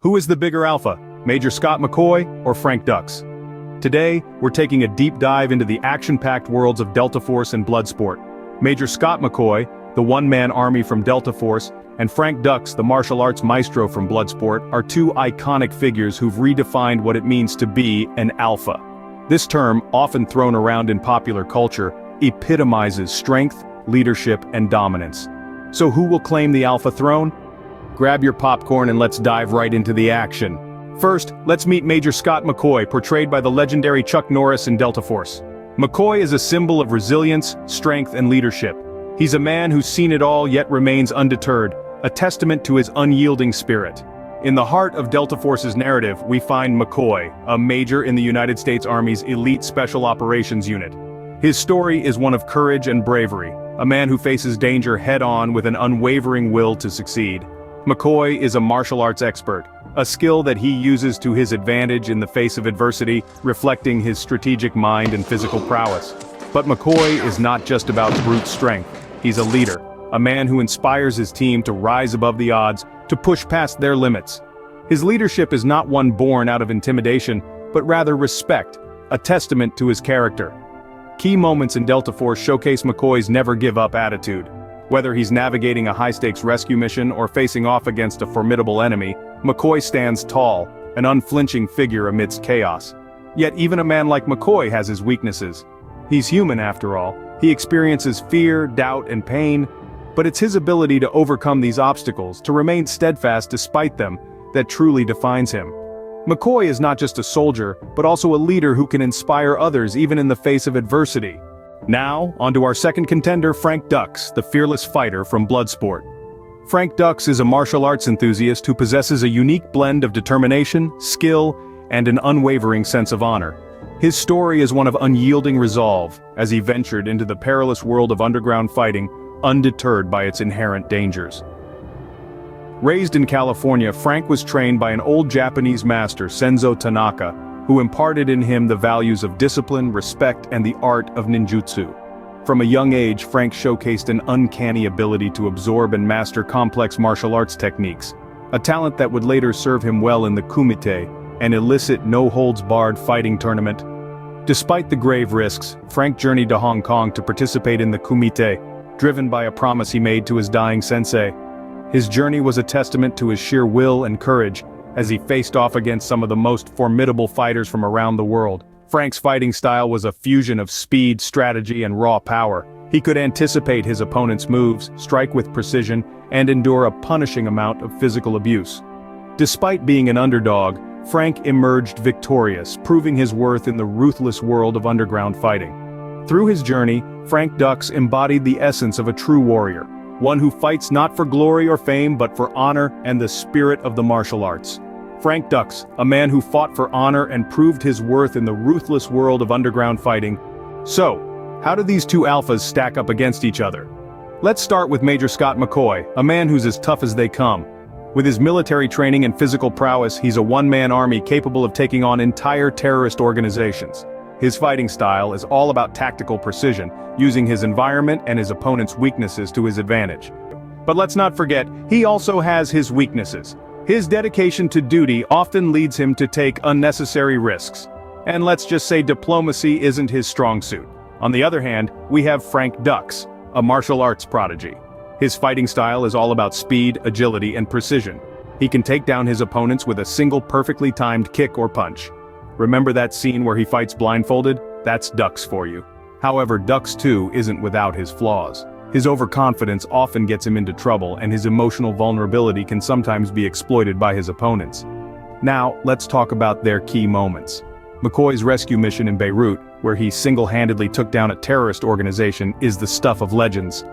Who is the bigger alpha, Major Scott McCoy or Frank DUX? Today, we're taking a deep dive into the action-packed worlds of Delta Force and Bloodsport. Major Scott McCoy, the one-man army from Delta Force, and Frank DUX, the martial arts maestro from Bloodsport, are two iconic figures who've redefined what it means to be an alpha. This term, often thrown around in popular culture, epitomizes strength, leadership, and dominance. So who will claim the alpha throne? Grab your popcorn and let's dive right into the action. First, let's meet Major Scott McCoy, portrayed by the legendary Chuck Norris in Delta Force. McCoy is a symbol of resilience, strength, and leadership. He's a man who's seen it all yet remains undeterred, a testament to his unyielding spirit. In the heart of Delta Force's narrative, we find McCoy, a major in the United States Army's elite Special Operations Unit. His story is one of courage and bravery, a man who faces danger head-on with an unwavering will to succeed. McCoy is a martial arts expert, a skill that he uses to his advantage in the face of adversity, reflecting his strategic mind and physical prowess. But McCoy is not just about brute strength. He's a leader, a man who inspires his team to rise above the odds, to push past their limits. His leadership is not one born out of intimidation, but rather respect, a testament to his character. Key moments in Delta Force showcase McCoy's never-give-up attitude. Whether he's navigating a high-stakes rescue mission or facing off against a formidable enemy, McCoy stands tall, an unflinching figure amidst chaos. Yet even a man like McCoy has his weaknesses. He's human after all. He experiences fear, doubt, and pain, but it's his ability to overcome these obstacles, to remain steadfast despite them, that truly defines him. McCoy is not just a soldier, but also a leader who can inspire others even in the face of adversity. Now, onto our second contender, Frank DUX, the fearless fighter from Bloodsport. Frank DUX is a martial arts enthusiast who possesses a unique blend of determination, skill, and an unwavering sense of honor. His story is one of unyielding resolve, as he ventured into the perilous world of underground fighting, undeterred by its inherent dangers. Raised in California, Frank was trained by an old Japanese master, Senzo Tanaka, who imparted in him the values of discipline, respect, and the art of ninjutsu. From a young age, Frank showcased an uncanny ability to absorb and master complex martial arts techniques, a talent that would later serve him well in the Kumite, an illicit no-holds-barred fighting tournament. Despite the grave risks, Frank journeyed to Hong Kong to participate in the Kumite, driven by a promise he made to his dying sensei. His journey was a testament to his sheer will and courage, as he faced off against some of the most formidable fighters from around the world. Frank's fighting style was a fusion of speed, strategy, and raw power. He could anticipate his opponent's moves, strike with precision, and endure a punishing amount of physical abuse. Despite being an underdog, Frank emerged victorious, proving his worth in the ruthless world of underground fighting. Through his journey, Frank DUX embodied the essence of a true warrior, one who fights not for glory or fame but for honor and the spirit of the martial arts. Frank DUX, a man who fought for honor and proved his worth in the ruthless world of underground fighting. So, how do these two alphas stack up against each other? Let's start with Major Scott McCoy, a man who's as tough as they come. With his military training and physical prowess, he's a one-man army capable of taking on entire terrorist organizations. His fighting style is all about tactical precision, using his environment and his opponent's weaknesses to his advantage. But let's not forget, he also has his weaknesses. His dedication to duty often leads him to take unnecessary risks. And let's just say diplomacy isn't his strong suit. On the other hand, we have Frank DUX, a martial arts prodigy. His fighting style is all about speed, agility, and precision. He can take down his opponents with a single perfectly timed kick or punch. Remember that scene where he fights blindfolded? That's DUX for you. However, DUX too isn't without his flaws. His overconfidence often gets him into trouble, and his emotional vulnerability can sometimes be exploited by his opponents. Now, let's talk about their key moments. McCoy's rescue mission in Beirut, where he single-handedly took down a terrorist organization, is the stuff of legends.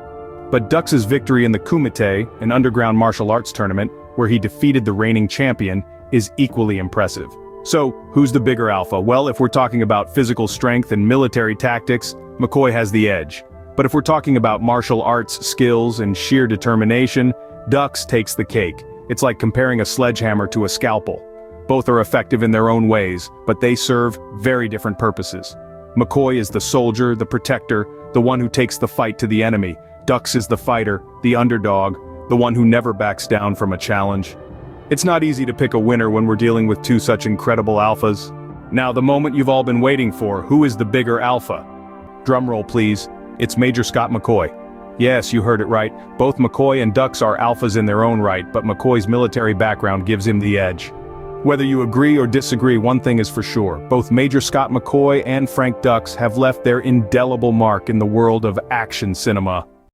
But DUX's victory in the Kumite, an underground martial arts tournament, where he defeated the reigning champion, is equally impressive. So, who's the bigger alpha? Well, if we're talking about physical strength and military tactics, McCoy has the edge. But if we're talking about martial arts skills and sheer determination, DUX takes the cake. It's like comparing a sledgehammer to a scalpel. Both are effective in their own ways, but they serve very different purposes. McCoy is the soldier, the protector, the one who takes the fight to the enemy. DUX is the fighter, the underdog, the one who never backs down from a challenge. It's not easy to pick a winner when we're dealing with two such incredible alphas. Now, the moment you've all been waiting for, who is the bigger alpha? Drumroll please, it's Major Scott McCoy. Yes, you heard it right, both McCoy and DUX are alphas in their own right, but McCoy's military background gives him the edge. Whether you agree or disagree, one thing is for sure, both Major Scott McCoy and Frank DUX have left their indelible mark in the world of action cinema.